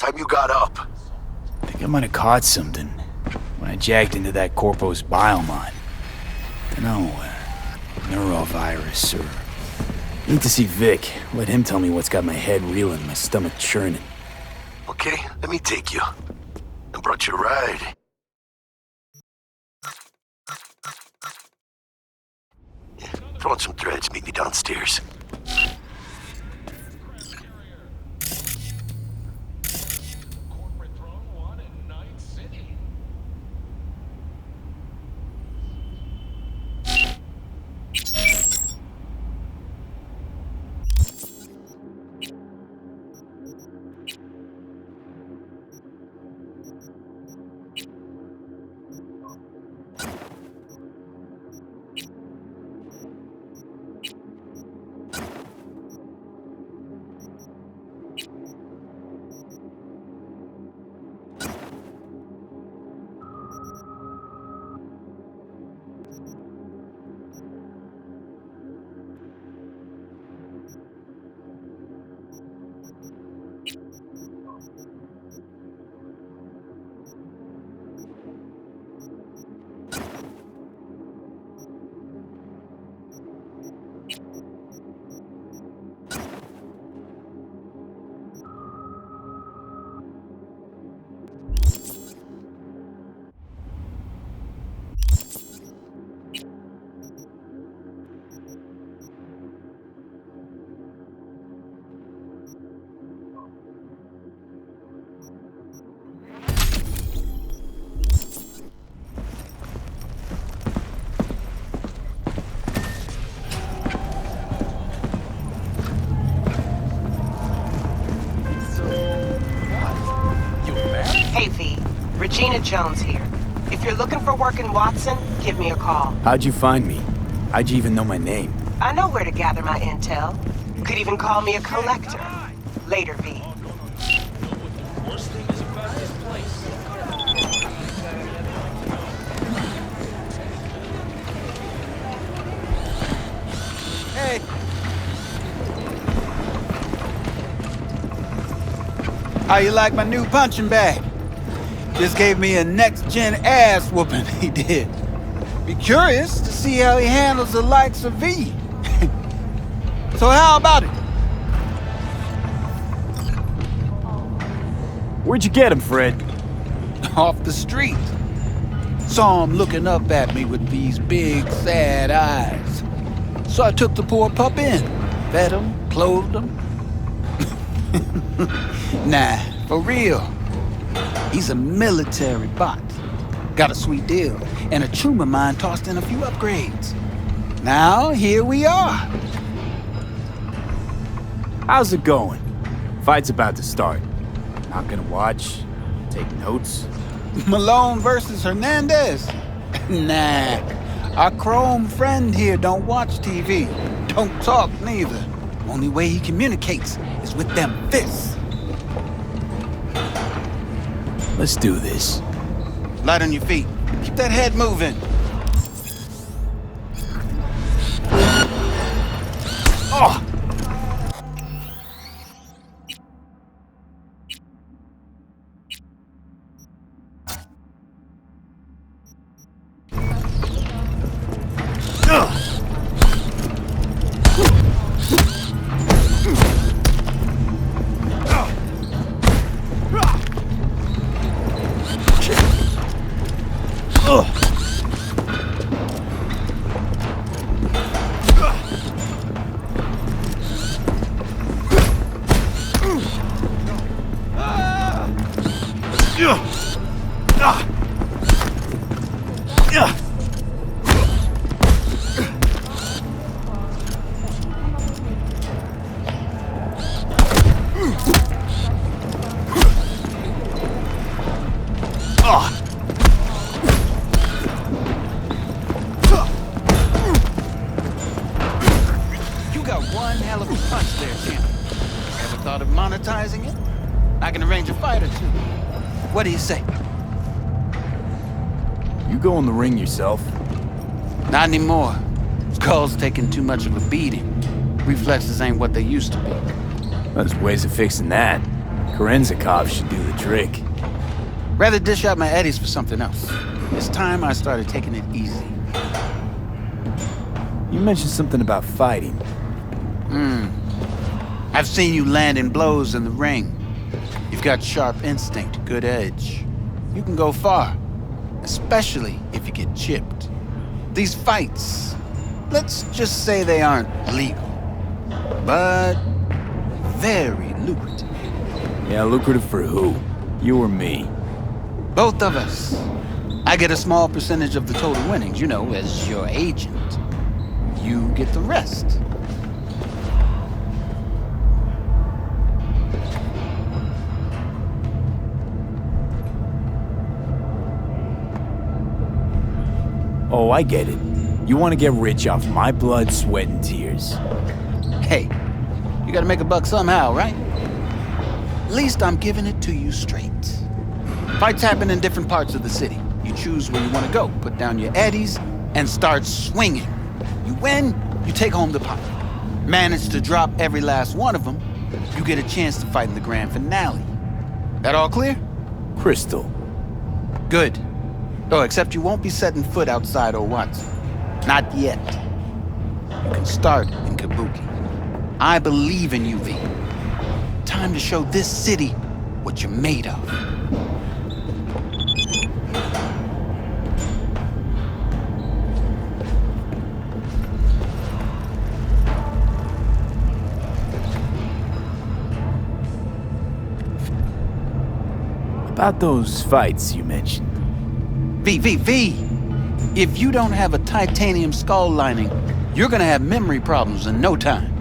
time you got up? I think I might have caught something when I jacked into that Corpo's biomon. Dunno, neurovirus or... Need to see Vic. Let him tell me what's got my head reeling and my stomach churning. Okay, let me take you. I brought you a ride. Yeah, throw on some threads, meet me downstairs. Hey V, Regina Jones here. If you're looking for work in Watson, give me a call. How'd you find me? How'd you even know my name? I know where to gather my intel. You could even call me a collector. Later, V. Hey. How you like my new punching bag? Just gave me a next-gen ass whooping, he did. Be curious to see how he handles the likes of V. So how about it? Where'd you get him, Fred? Off the street. Saw him looking up at me with these big, sad eyes. So I took the poor pup in. Fed him, clothed him. Nah, for real. He's a military bot. Got a sweet deal, and a chum of mine tossed in a few upgrades. Now, here we are. How's it going? Fight's about to start. Not gonna watch? Take notes? Malone versus Hernandez? Nah, our chrome friend here don't watch TV. Don't talk neither. Only way he communicates is with them fists. Let's do this. Light on your feet. Keep that head moving. Oh! You got one hell of a punch there, champ. Ever thought of monetizing it? I can arrange a fight or two. What do you say? You go in the ring yourself? Not anymore. Skull's taking too much of a beating. Reflexes ain't what they used to be. There's ways of fixing that. Korenzakov should do the trick. Rather dish out my eddies for something else. It's time I started taking it easy. You mentioned something about fighting. I've seen you landing blows in the ring. You've got sharp instinct, good edge. You can go far, especially if you get chipped. These fights, let's just say they aren't legal, but very lucrative. Yeah, lucrative for who? You or me? Both of us. I get a small percentage of the total winnings, you know, as your agent. You get the rest. Oh, I get it. You want to get rich off my blood, sweat, and tears. Hey, you gotta make a buck somehow, right? At least I'm giving it to you straight. Fights happen in different parts of the city. You choose where you want to go, put down your eddies, and start swinging. You win, you take home the pot. Manage to drop every last one of them, you get a chance to fight in the grand finale. That all clear? Crystal. Good. Oh, except you won't be setting foot outside Watson. Not yet. You can start in Kabuki. I believe in you, V. Time to show this city what you're made of. About those fights you mentioned. V. If you don't have a titanium skull lining, you're gonna have memory problems in no time.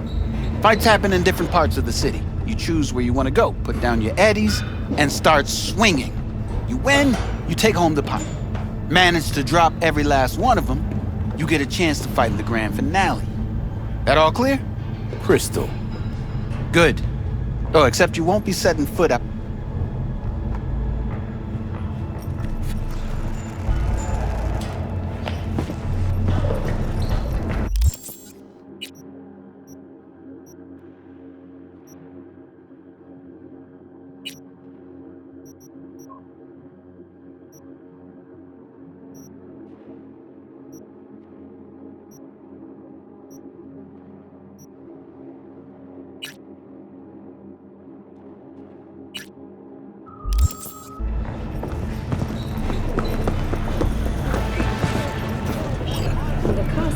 Fights happen in different parts of the city. You choose where you want to go, put down your eddies, and start swinging. You win, you take home the pot. Manage to drop every last one of them, you get a chance to fight in the grand finale. That all clear? Crystal. Good. Oh, except you won't be setting foot up.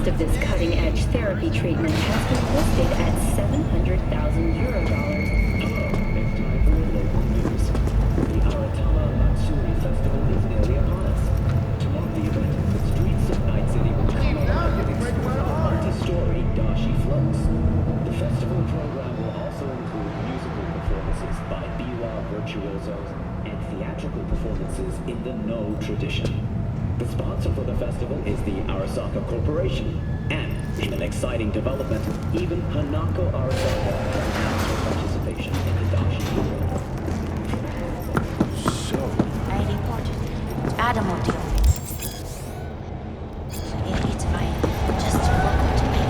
Of this cutting-edge therapy treatment has been listed at €700,000. Time for your local news. The Aratama Matsuri Festival is nearly upon us. To mark the event, the streets of Night City will come alive with exquisite multi-story dashi floats. The festival program will also include musical performances by biwa virtuosos and theatrical performances in the No tradition. The sponsor for the festival is the Arasaka Corporation, and in an exciting development, even Hanako Arasaka has announced her participation in the dashi program. I reported automobile. It's fine. Just forgot to make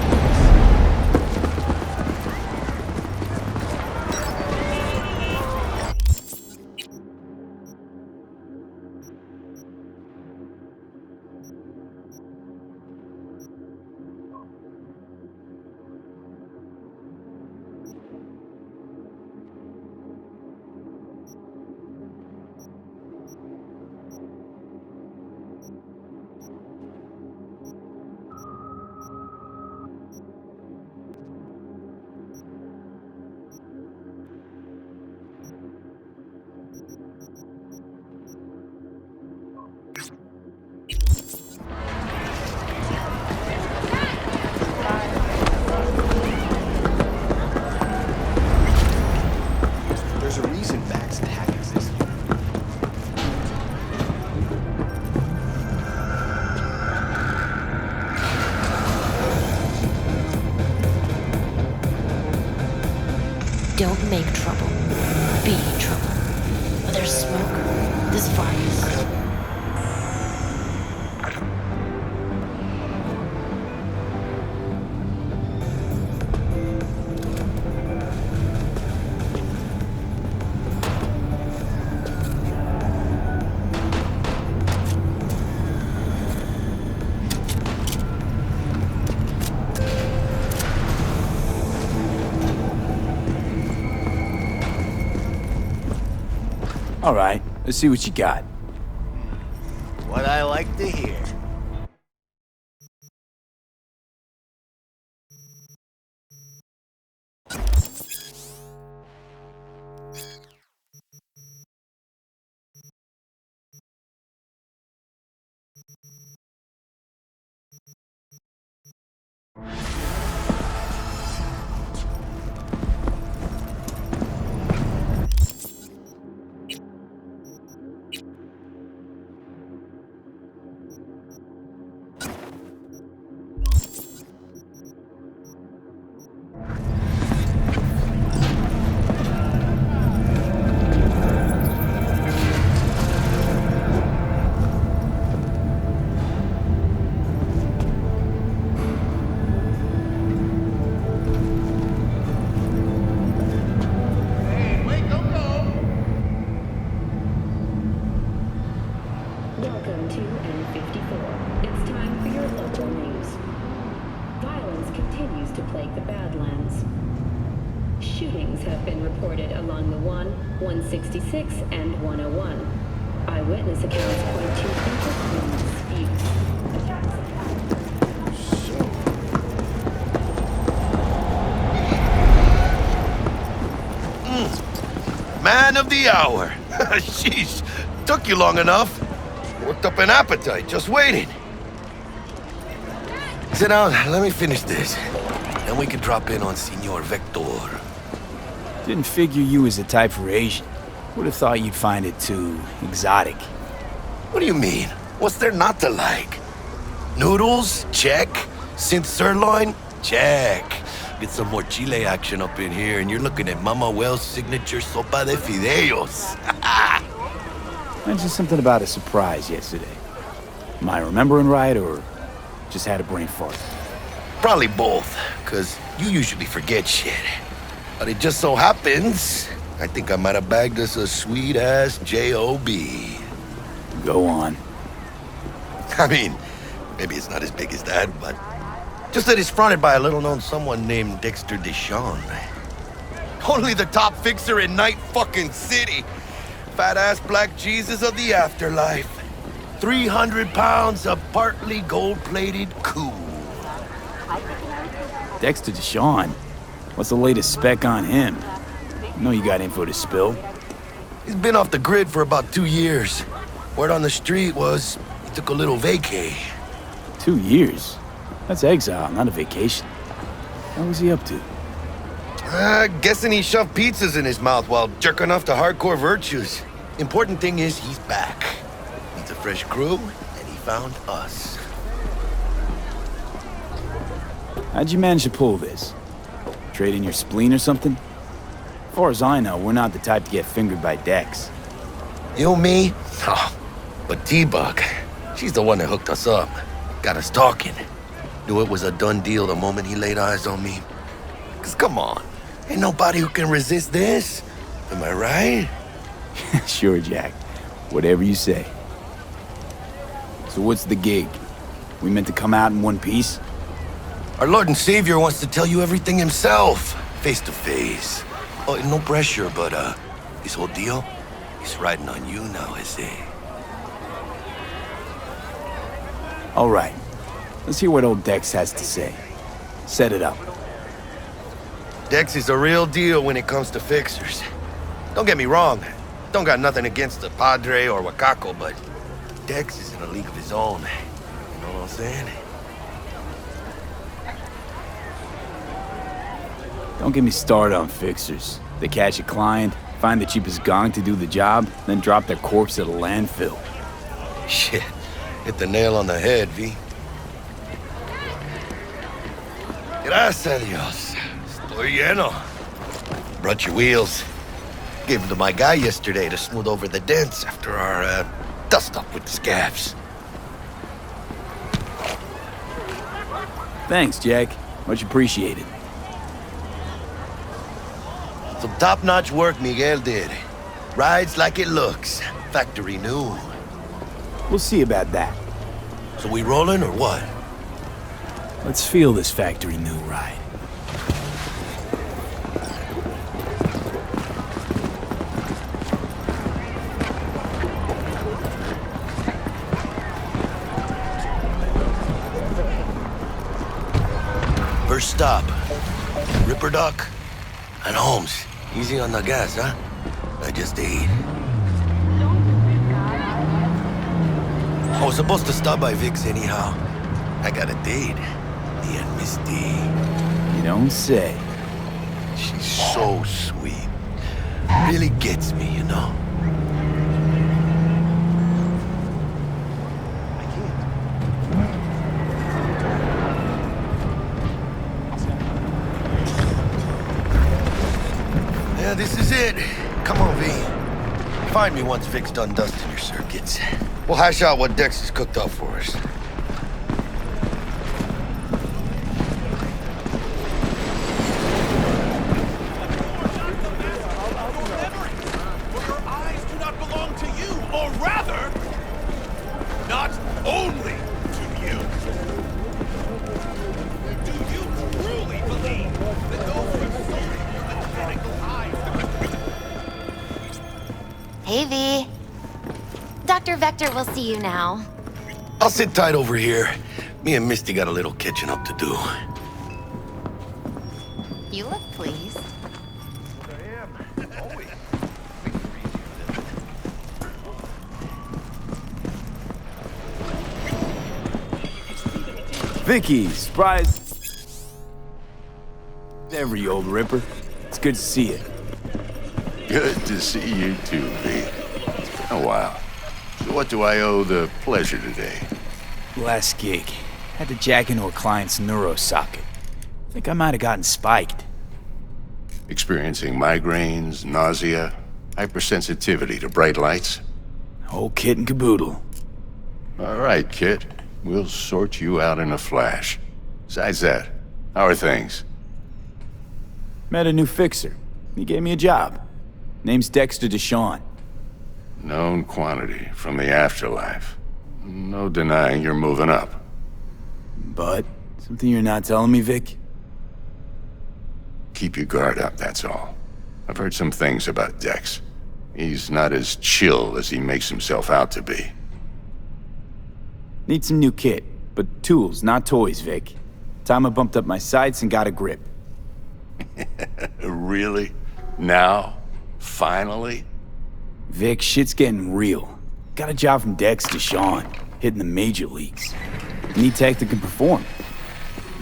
There's a reason Max and Hack exist. Don't make trouble. Be trouble. There's smoke. There's fires. All right, let's see what you got. What I like to hear. Welcome to N54. It's time for your local news. Violence continues to plague the Badlands. Shootings have been reported along the 166, and 101. Eyewitness accounts point to intercom disputes. Attacks Man of the hour. Sheesh. Took you long enough. Worked up an appetite just waiting. Sit down, let me finish this. Then we can drop in on Senor Vector. Didn't figure you was the type for Asian. Would have thought you'd find it too exotic. What do you mean? What's there not to like? Noodles? Check. Synth sirloin? Check. Get some more Chile action up in here, and you're looking at Mama Wells' signature sopa de fideos. Mentioned something about a surprise yesterday. Am I remembering right, or just had a brain fart? Probably both, because you usually forget shit. But it just so happens, I think I might have bagged us a sweet-ass J.O.B. Go on. I mean, maybe it's not as big as that, but just that it's fronted by a little-known someone named Dexter Deshawn. Only the top fixer in Night fucking City. Fat-ass black Jesus of the afterlife. 300 pounds of partly gold-plated cool. Dexter Deshawn? What's the latest spec on him? I know you got info to spill. He's been off the grid for about 2 years. Word on the street was he took a little vacay. 2 years? That's exile, not a vacation. What was he up to? Guessing he shoved pizzas in his mouth while jerking off to hardcore virtues. Important thing is he's back. Needs a fresh crew, and he found us. How'd you manage to pull this? Trade in your spleen or something? As far as I know, we're not the type to get fingered by Dex. You, me? Oh, but T-Bug, she's the one that hooked us up. Got us talking. Knew it was a done deal the moment he laid eyes on me. 'Cause come on, ain't nobody who can resist this. Am I right? Sure, Jack. Whatever you say. So what's the gig? We meant to come out in one piece? Our Lord and Savior wants to tell you everything himself, face to face. Oh, no pressure, but this whole deal, he's riding on you now, is he? All right. Let's hear what old Dex has to say. Set it up. Dex is a real deal when it comes to fixers. Don't get me wrong. Don't got nothing against the Padre or Wakako, but Dex is in a league of his own. You know what I'm saying? Don't get me started on fixers. They catch a client, find the cheapest gong to do the job, then drop their corpse at a landfill. Shit. Hit the nail on the head, V. Gracias a Dios. Estoy lleno. Brought your wheels. Gave them to my guy yesterday to smooth over the dents after our, dust-up with the scabs. Thanks, Jack. Much appreciated. Some top-notch work Miguel did. Rides like it looks. Factory new. We'll see about that. So we rolling or what? Let's feel this factory new ride. First stop. Ripper Duck and Holmes. Easy on the gas, huh? I just ate. I was supposed to stop by Vic's anyhow. I got a date. Me and Misty. You don't say. She's so sweet. Really gets me, you know? Yeah, this is it. Come on, V. Find me once Vic's done dusting your circuits. We'll hash out what Dex has cooked up for us. For your eyes do not belong to you, or rather, not only to you. Do you truly believe that those who have sold you the mechanical eyes Hey, V. Dr. Vector will see you now. I'll sit tight over here. Me and Misty got a little catching up to do. You look pleased. Vicky, surprise. Every old ripper. It's good to see you. Good to see you too, V. It's been a while. So what do I owe the pleasure today? Last gig. Had to jack into a client's neuro socket. Think I might have gotten spiked. Experiencing migraines, nausea, hypersensitivity to bright lights? Whole kit and caboodle. All right, kid. We'll sort you out in a flash. Besides that, how are things? Met a new fixer. He gave me a job. Name's Dexter DeShawn. Known quantity from the afterlife. No denying you're moving up. But, something you're not telling me, Vic? Keep your guard up, that's all. I've heard some things about Dex. He's not as chill as he makes himself out to be. Need some new kit, but tools, not toys, Vic. Time I bumped up my sights and got a grip. Really? Now? Finally? Vic, shit's getting real. Got a job from Dex DeShawn, hitting the major leagues. Need tech that can perform.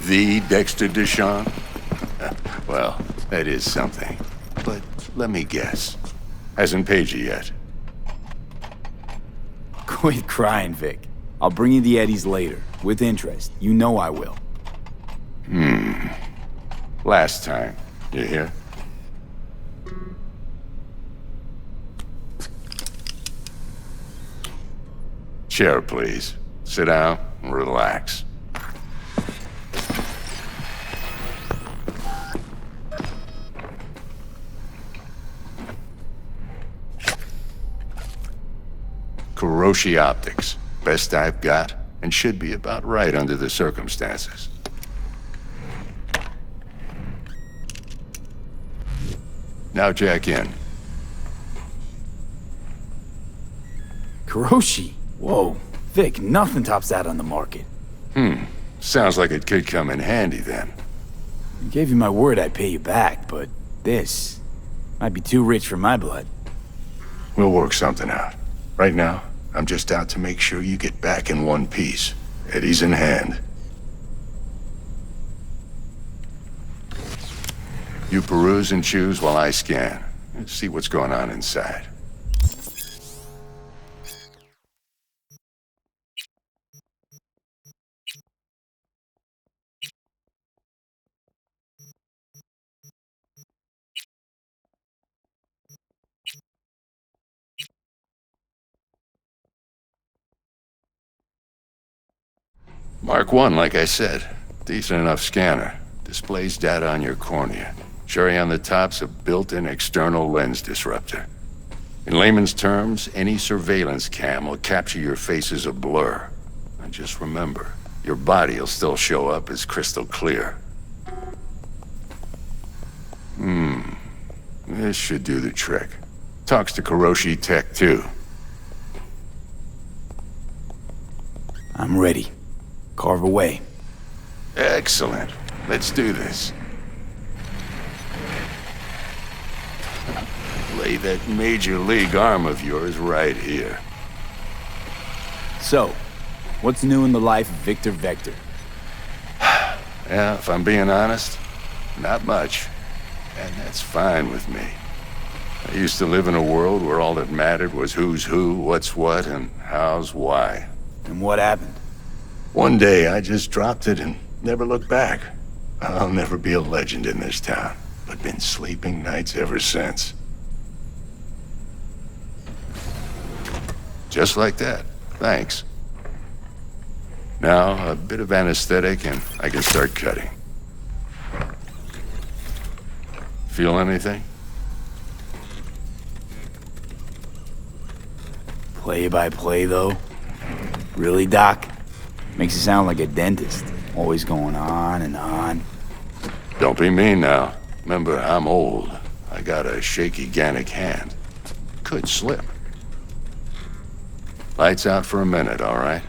The Dexter DeShawn? Well, that is something. But let me guess. Hasn't paid you yet. Quit crying, Vic. I'll bring you the eddies later, with interest. You know I will. Last time. You hear? Chair, please. Sit down and relax. Kuroshi Optics. Best I've got, and should be about right under the circumstances. Now jack in. Kuroshi? Whoa. Vic, nothing tops that on the market. Sounds like it could come in handy then. I gave you my word I'd pay you back, but this might be too rich for my blood. We'll work something out. Right now, I'm just out to make sure you get back in one piece. Eddie's in hand. You peruse and choose while I scan. Let's see what's going on inside. Mark 1, like I said. Decent enough scanner. Displays data on your cornea. Cherry on the top's a built-in external lens disruptor. In layman's terms, any surveillance cam will capture your face as a blur. And just remember, your body will still show up as crystal clear. This should do the trick. Talks to Kuroshi Tech, too. I'm ready. Carve away. Excellent. Let's do this. Lay that major league arm of yours right here. So, what's new in the life of Victor Vector? Yeah, if I'm being honest, not much. And that's fine with me. I used to live in a world where all that mattered was who's who, what's what, and how's why. And what happened? One day, I just dropped it and never looked back. I'll never be a legend in this town, but been sleeping nights ever since. Just like that. Thanks. Now, a bit of anesthetic and I can start cutting. Feel anything? Play by play, though? Really, Doc? Makes you sound like a dentist. Always going on and on. Don't be mean now. Remember, I'm old. I got a shaky Gannic hand. Could slip. Lights out for a minute, all right?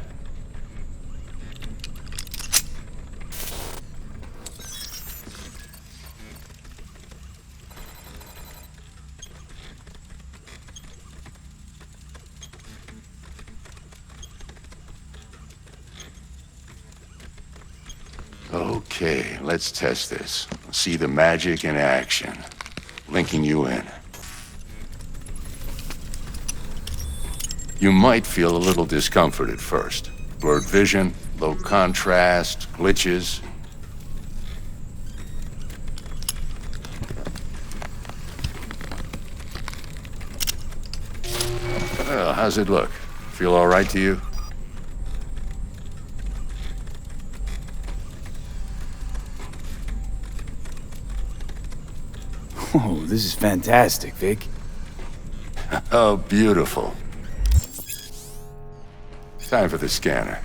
Okay, let's test this. See the magic in action. Linking you in. You might feel a little discomfort at first. Blurred vision, low contrast, glitches. Well, how's it look? Feel all right to you? Oh, this is fantastic, Vic. Oh, beautiful. Time for the scanner.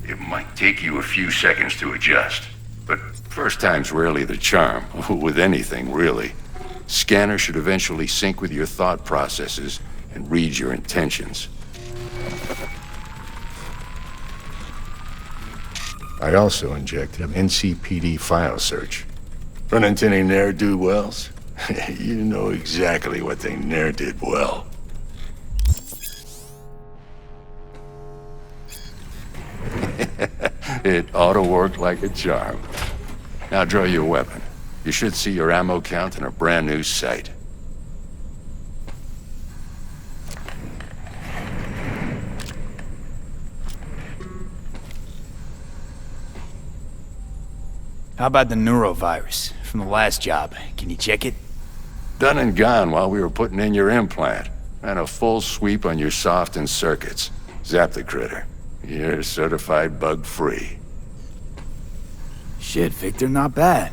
It might take you a few seconds to adjust, but first time's rarely the charm, with anything, really. Scanner should eventually sync with your thought processes and read your intentions. I also injected an NCPD file search. Run into any ne'er-do-wells? You know exactly what they ne'er did well. It ought to work like a charm. Now draw your weapon. You should see your ammo count in a brand new sight. How about the neurovirus from the last job? Can you check it? Done and gone while we were putting in your implant. And a full sweep on your soft and circuits. Zap the critter. You're certified bug-free. Shit, Victor, not bad.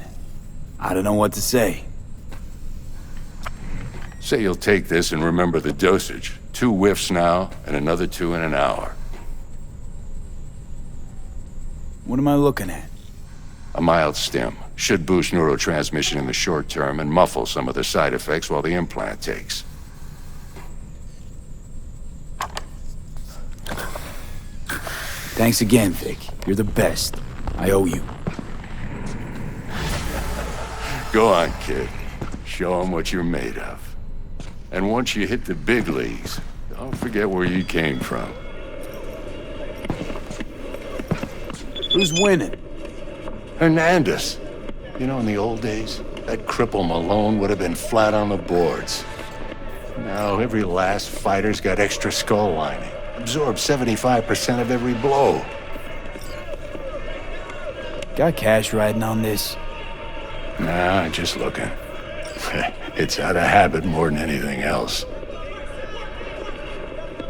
I don't know what to say. Say you'll take this and remember the dosage. 2 whiffs now, and another 2 in an hour. What am I looking at? A mild stim. Should boost neurotransmission in the short term and muffle some of the side effects while the implant takes. Thanks again, Vic. You're the best. I owe you. Go on, kid. Show 'em what you're made of. And once you hit the big leagues, don't forget where you came from. Who's winning? Hernandez. You know, in the old days, that cripple Malone would have been flat on the boards. Now, every last fighter's got extra skull lining. Absorbs 75% of every blow. Got cash riding on this? Nah, just looking. It's out of habit more than anything else.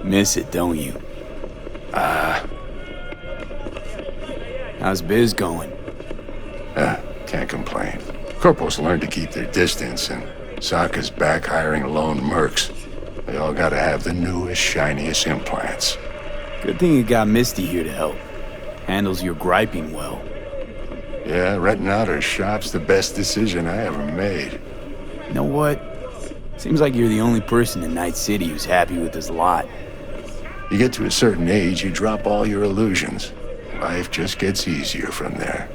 Miss it, don't you? How's biz going? Can't complain. Corporals learn to keep their distance, and Sokka's back hiring lone mercs. They all gotta have the newest, shiniest implants. Good thing you got Misty here to help. Handles your griping well. Yeah, renting out her shop's the best decision I ever made. You know what? Seems like you're the only person in Night City who's happy with this lot. You get to a certain age, you drop all your illusions. Life just gets easier from there.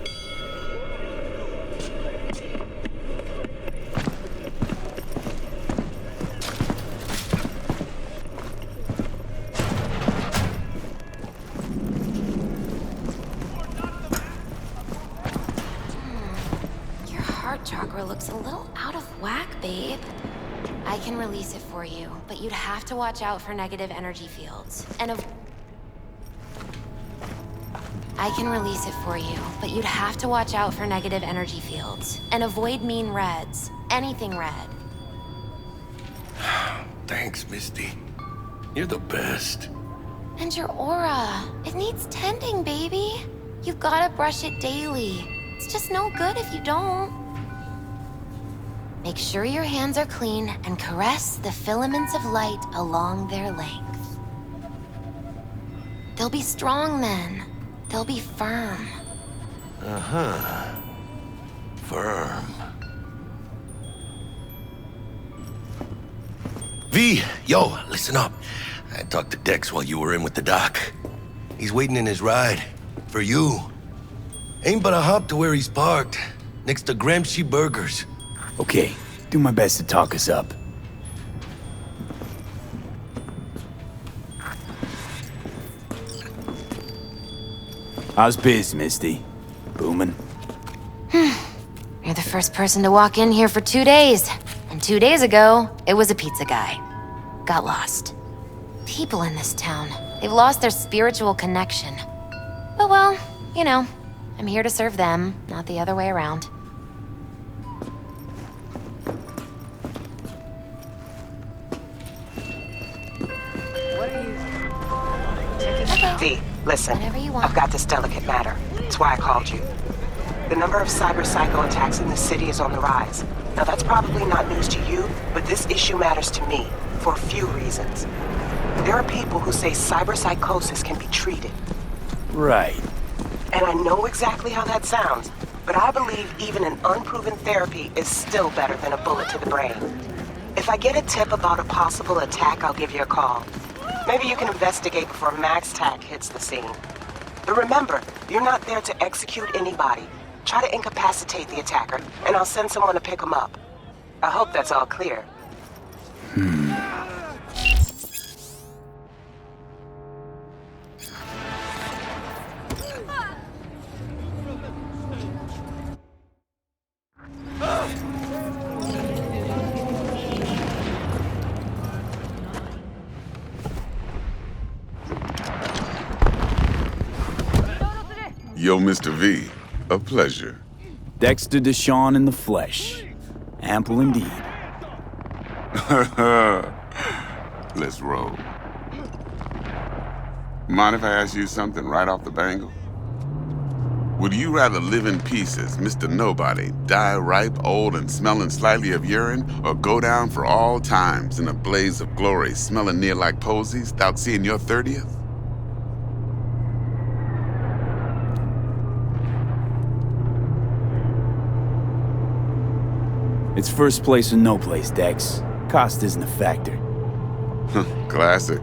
Your heart chakra looks a little out of whack, babe. I can release it for you, but you'd have to watch out for negative energy fields. I can release it for you, but you'd have to watch out for negative energy fields. And avoid mean reds. Anything red. Thanks, Misty. You're the best. And your aura. It needs tending, baby. You've gotta brush it daily. It's just no good if you don't. Make sure your hands are clean and caress the filaments of light along their length. They'll be strong then. They'll be firm. Uh-huh. Firm. V, yo, listen up. I talked to Dex while you were in with the doc. He's waiting in his ride. For you. Ain't but a hop to where he's parked. Next to Gramsci Burgers. Okay, do my best to talk us up. How's biz, Misty? Booming? You're the first person to walk in here for 2 days. And 2 days ago, it was a pizza guy. Got lost. People in this town, they've lost their spiritual connection. But well, you know, I'm here to serve them, not the other way around. V, listen. Whatever you want. I've got this delicate matter. That's why I called you. The number of cyber psycho attacks in the city is on the rise. Now that's probably not news to you, but this issue matters to me for a few reasons. There are people who say cyber psychosis can be treated. Right. And I know exactly how that sounds, but I believe even an unproven therapy is still better than a bullet to the brain. If I get a tip about a possible attack, I'll give you a call. Maybe you can investigate before Max Tack hits the scene. But remember, you're not there to execute anybody. Try to incapacitate the attacker, and I'll send someone to pick him up. I hope that's all clear. Yo, Mr. V, a pleasure. Dexter Deshawn in the flesh. Ample indeed. Let's roll. Mind if I ask you something right off the bangle? Would you rather live in pieces, Mr. Nobody, die ripe, old, and smelling slightly of urine, or go down for all times in a blaze of glory, smelling near like posies, without seeing your 30th? It's first place or no place, Dex. Cost isn't a factor. Classic.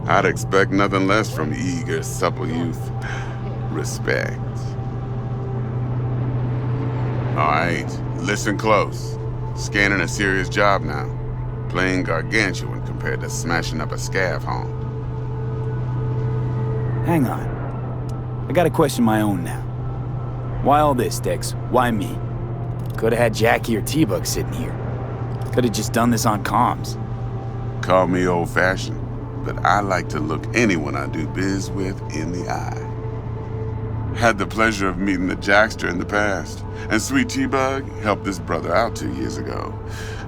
I'd expect nothing less from eager, supple youth. Respect. All right, listen close. Scanning a serious job now. Playing gargantuan compared to smashing up a scav home. Hang on. I got a question of my own now. Why all this, Dex? Why me? Could've had Jackie or T-Bug sitting here. Could've just done this on comms. Call me old-fashioned, but I like to look anyone I do biz with in the eye. Had the pleasure of meeting the Jackster in the past, and Sweet T-Bug helped this brother out 2 years ago.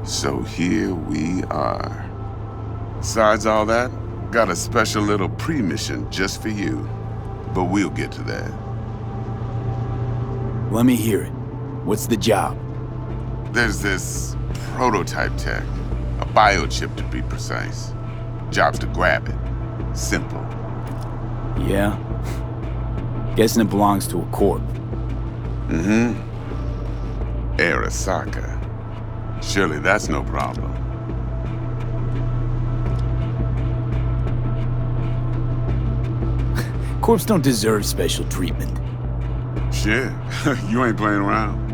So here we are. Besides all that, got a special little pre-mission just for you. But we'll get to that. Let me hear it. What's the job? There's this prototype tech, a biochip to be precise. Job's to grab it. Simple. Yeah? Guessing it belongs to a corp. Mm-hmm. Arasaka. Surely that's no problem. Corps don't deserve special treatment. Shit, you ain't playing around.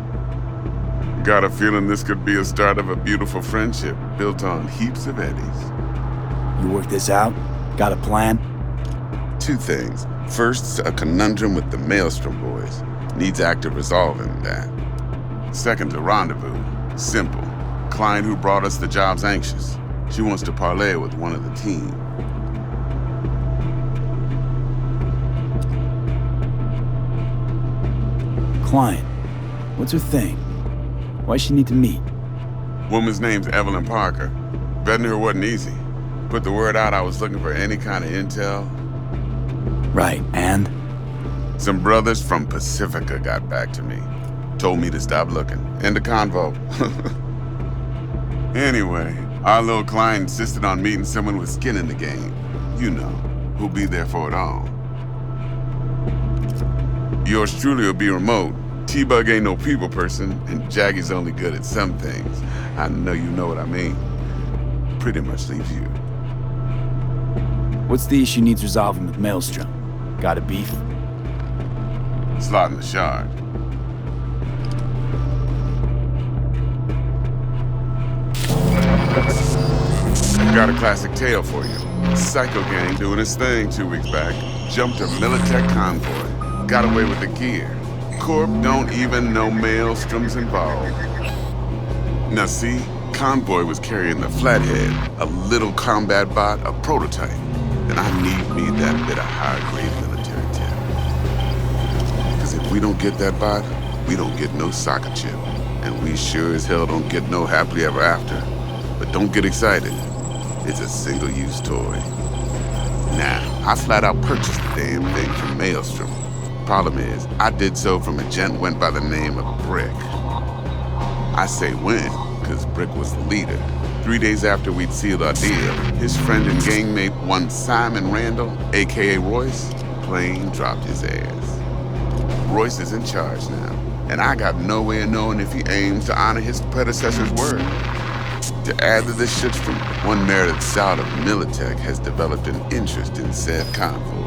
Got a feeling this could be a start of a beautiful friendship built on heaps of eddies. You work this out? Got a plan? Two things. First, a conundrum with the Maelstrom boys. Needs active resolving that. Second, a rendezvous. Simple. Client who brought us the job's anxious. She wants to parlay with one of the team. Client. What's her thing? Why's she need to meet? Woman's name's Evelyn Parker. Vetting her wasn't easy. Put the word out I was looking for any kind of intel. Right, and? Some brothers from Pacifica got back to me. Told me to stop looking. End of convo. Anyway, our little client insisted on meeting someone with skin in the game. You know, who'll be there for it all. Yours truly will be remote. T-Bug ain't no people person, and Jaggy's only good at some things. I know you know what I mean. Pretty much leaves you. What's the issue needs resolving with Maelstrom? Got a beef? Slotting the shard. Got a classic tale for you. Psycho gang doing his thing 2 weeks back. Jumped a Militech convoy. Got away with the gear. Corp don't even know Maelstrom's involved. Now see, convoy was carrying the Flathead, a little combat bot, a prototype. And I need me that bit of high-grade military tech. Because if we don't get that bot, we don't get no soccer chip. And we sure as hell don't get no happily ever after. But don't get excited. It's a single-use toy. Now, I flat out purchased the damn thing from Maelstrom. Problem is, I did so from a gent went by the name of Brick. I say when, because Brick was the leader. 3 days after we'd sealed our deal, his friend and gangmate, one Simon Randall, aka Royce, plain dropped his ass. Royce is in charge now, and I got no way of knowing if he aims to honor his predecessor's word. To add to this shitstorm, one merited scout of Militech has developed an interest in said convoy.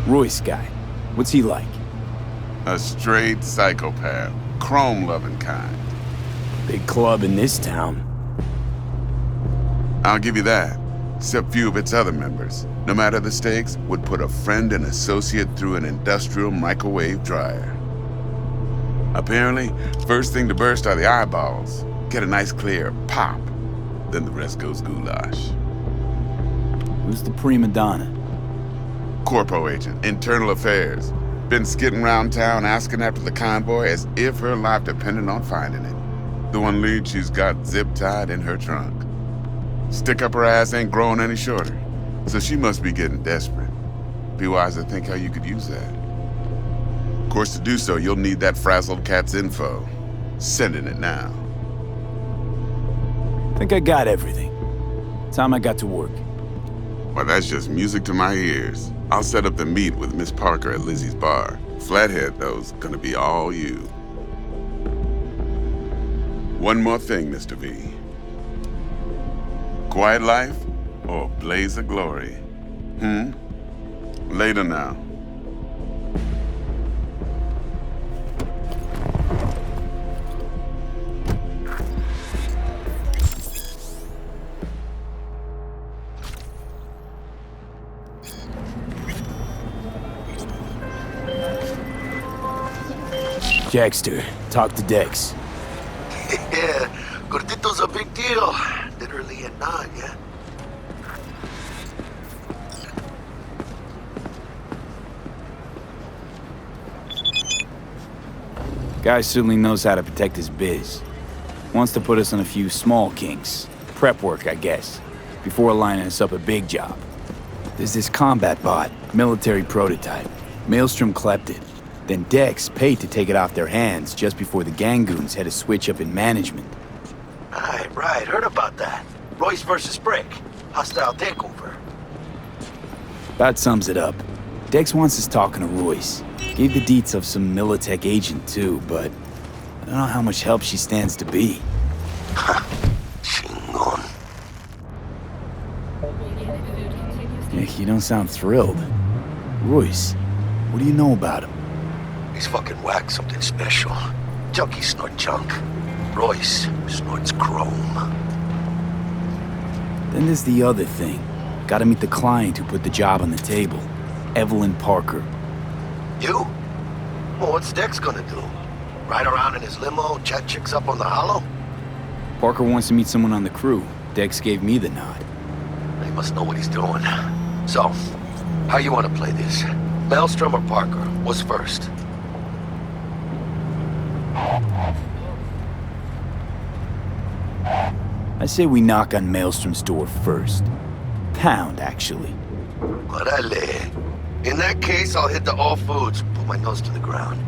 Royce guy. What's he like? A straight psychopath. Chrome-loving kind. Big club in this town. I'll give you that. Except few of its other members, no matter the stakes, would put a friend and associate through an industrial microwave dryer. Apparently, first thing to burst are the eyeballs. Get a nice clear pop. Then the rest goes goulash. Who's the prima donna? Corpo agent, internal affairs. Been skidding around town asking after the convoy as if her life depended on finding it. The one lead she's got zip-tied in her trunk. Stick up her ass ain't growing any shorter, so she must be getting desperate. Be wise to think how you could use that. Of course, to do so, you'll need that frazzled cat's info. Sending it now. Think I got everything. Time I got to work. Well, that's just music to my ears. I'll set up the meet with Miss Parker at Lizzie's bar. Flathead, though's gonna be all you. One more thing, Mr. V. Quiet life or blaze of glory? Later now. Jackster, talk to Dex. Yeah, Gordito's a big deal. Literally and not, yeah. Guy certainly knows how to protect his biz. Wants to put us on a few small kinks. Prep work, I guess. Before lining us up a big job. There's this combat bot, military prototype. Maelstrom clept it. Then Dex paid to take it off their hands just before the Gangoons had a switch up in management. Right, heard about that. Royce versus Brick. Hostile takeover. That sums it up. Dex wants us talking to Royce. Gave the deets of some Militech agent too, but I don't know how much help she stands to be. Chingon. You don't sound thrilled. Royce, what do you know about him? He's fucking whack, something special. Junkies snort junk. Royce snorts chrome. Then there's the other thing. Gotta meet the client who put the job on the table. Evelyn Parker. You? Well, what's Dex gonna do? Ride around in his limo, chat chicks up on the hollow? Parker wants to meet someone on the crew. Dex gave me the nod. He must know what he's doing. So, how you want to play this? Maelstrom or Parker? What's first? I say we knock on Maelstrom's door first. Pound, actually. Orale. In that case, I'll hit the all foods, put my nose to the ground,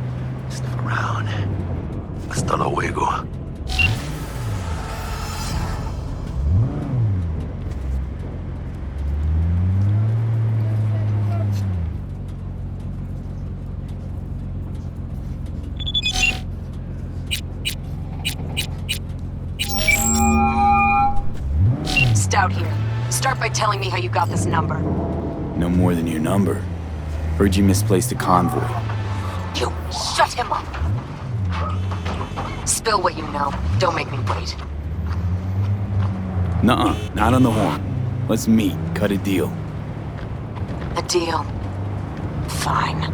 sniff around. Hasta luego. Stout here. Start by telling me how you got this number. No more than your number. Heard you misplaced a convoy. You shut him up. Spill what you know. Don't make me wait. Nuh-uh, not on the horn. Let's meet, cut a deal. A deal. Fine.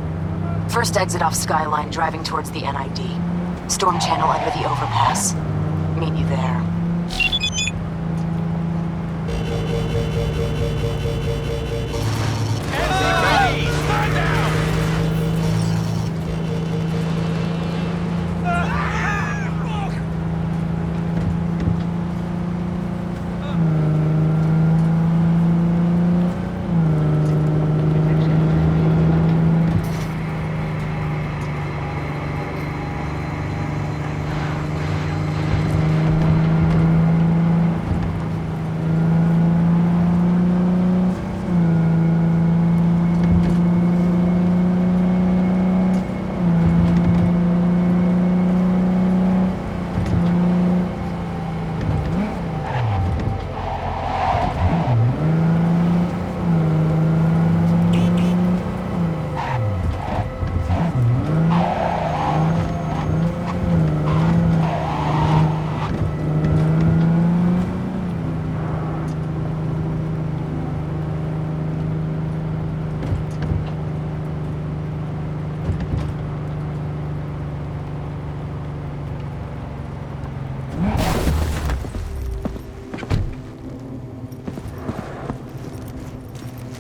First exit off Skyline, driving towards the NID. Storm channel under the overpass. Meet you there.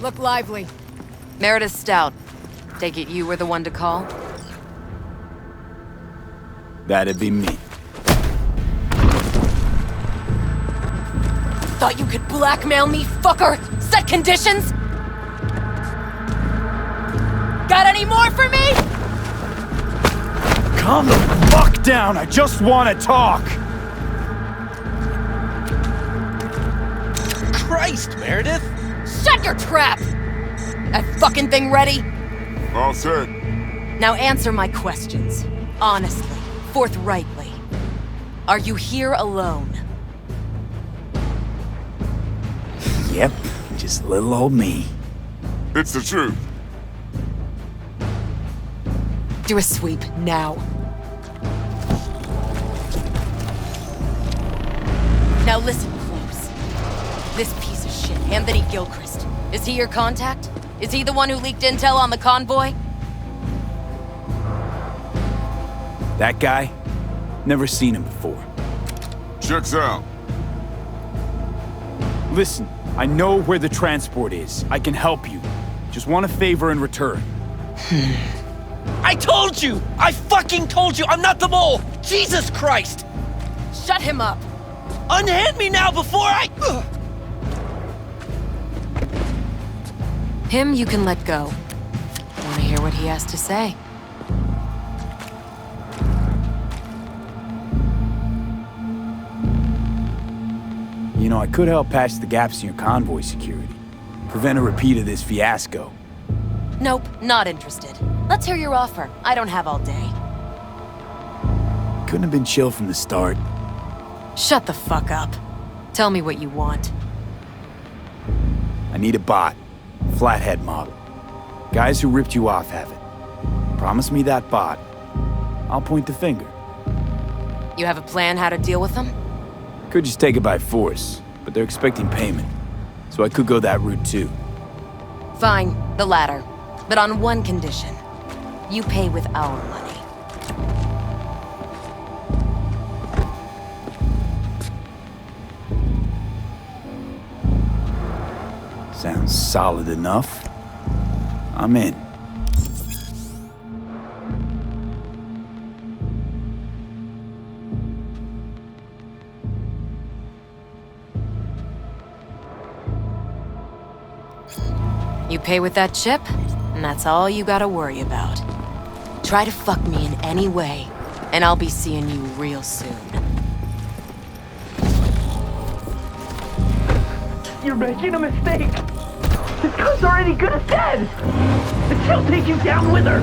Look lively. Meredith Stout. Take it you were the one to call? That'd be me. Thought you could blackmail me, fucker? Set conditions? Got any more for me? Calm the fuck down, I just want to talk! Christ, Meredith! Shut your trap! That fucking thing ready? All set. Now answer my questions. Honestly, forthrightly. Are you here alone? Yep, just little old me. It's the truth. Do a sweep, now. Now listen close. This piece of shit, Anthony Gilchrist, is he your contact? Is he the one who leaked intel on the convoy? That guy? Never seen him before. Checks out. Listen, I know where the transport is. I can help you. Just want a favor in return. I told you! I fucking told you! I'm not the mole! Jesus Christ! Shut him up! Unhand me now before I... Him you can let go. Wanna hear what he has to say? You know, I could help patch the gaps in your convoy security. Prevent a repeat of this fiasco. Nope, not interested. Let's hear your offer. I don't have all day. Couldn't have been chill from the start. Shut the fuck up. Tell me what you want. I need a bot. Flathead model. Guys who ripped you off have it. Promise me that bot. I'll point the finger. You have a plan how to deal with them? Could just take it by force, but they're expecting payment. So I could go that route too. Fine, the latter. But on one condition. You pay with our money. Sounds solid enough. I'm in. You pay with that chip, and that's all you gotta worry about. Try to fuck me in any way, and I'll be seeing you real soon. You're making a mistake! This gun's already good as dead! And she'll take you down with her!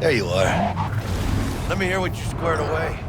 There you are. Let me hear what you squared away.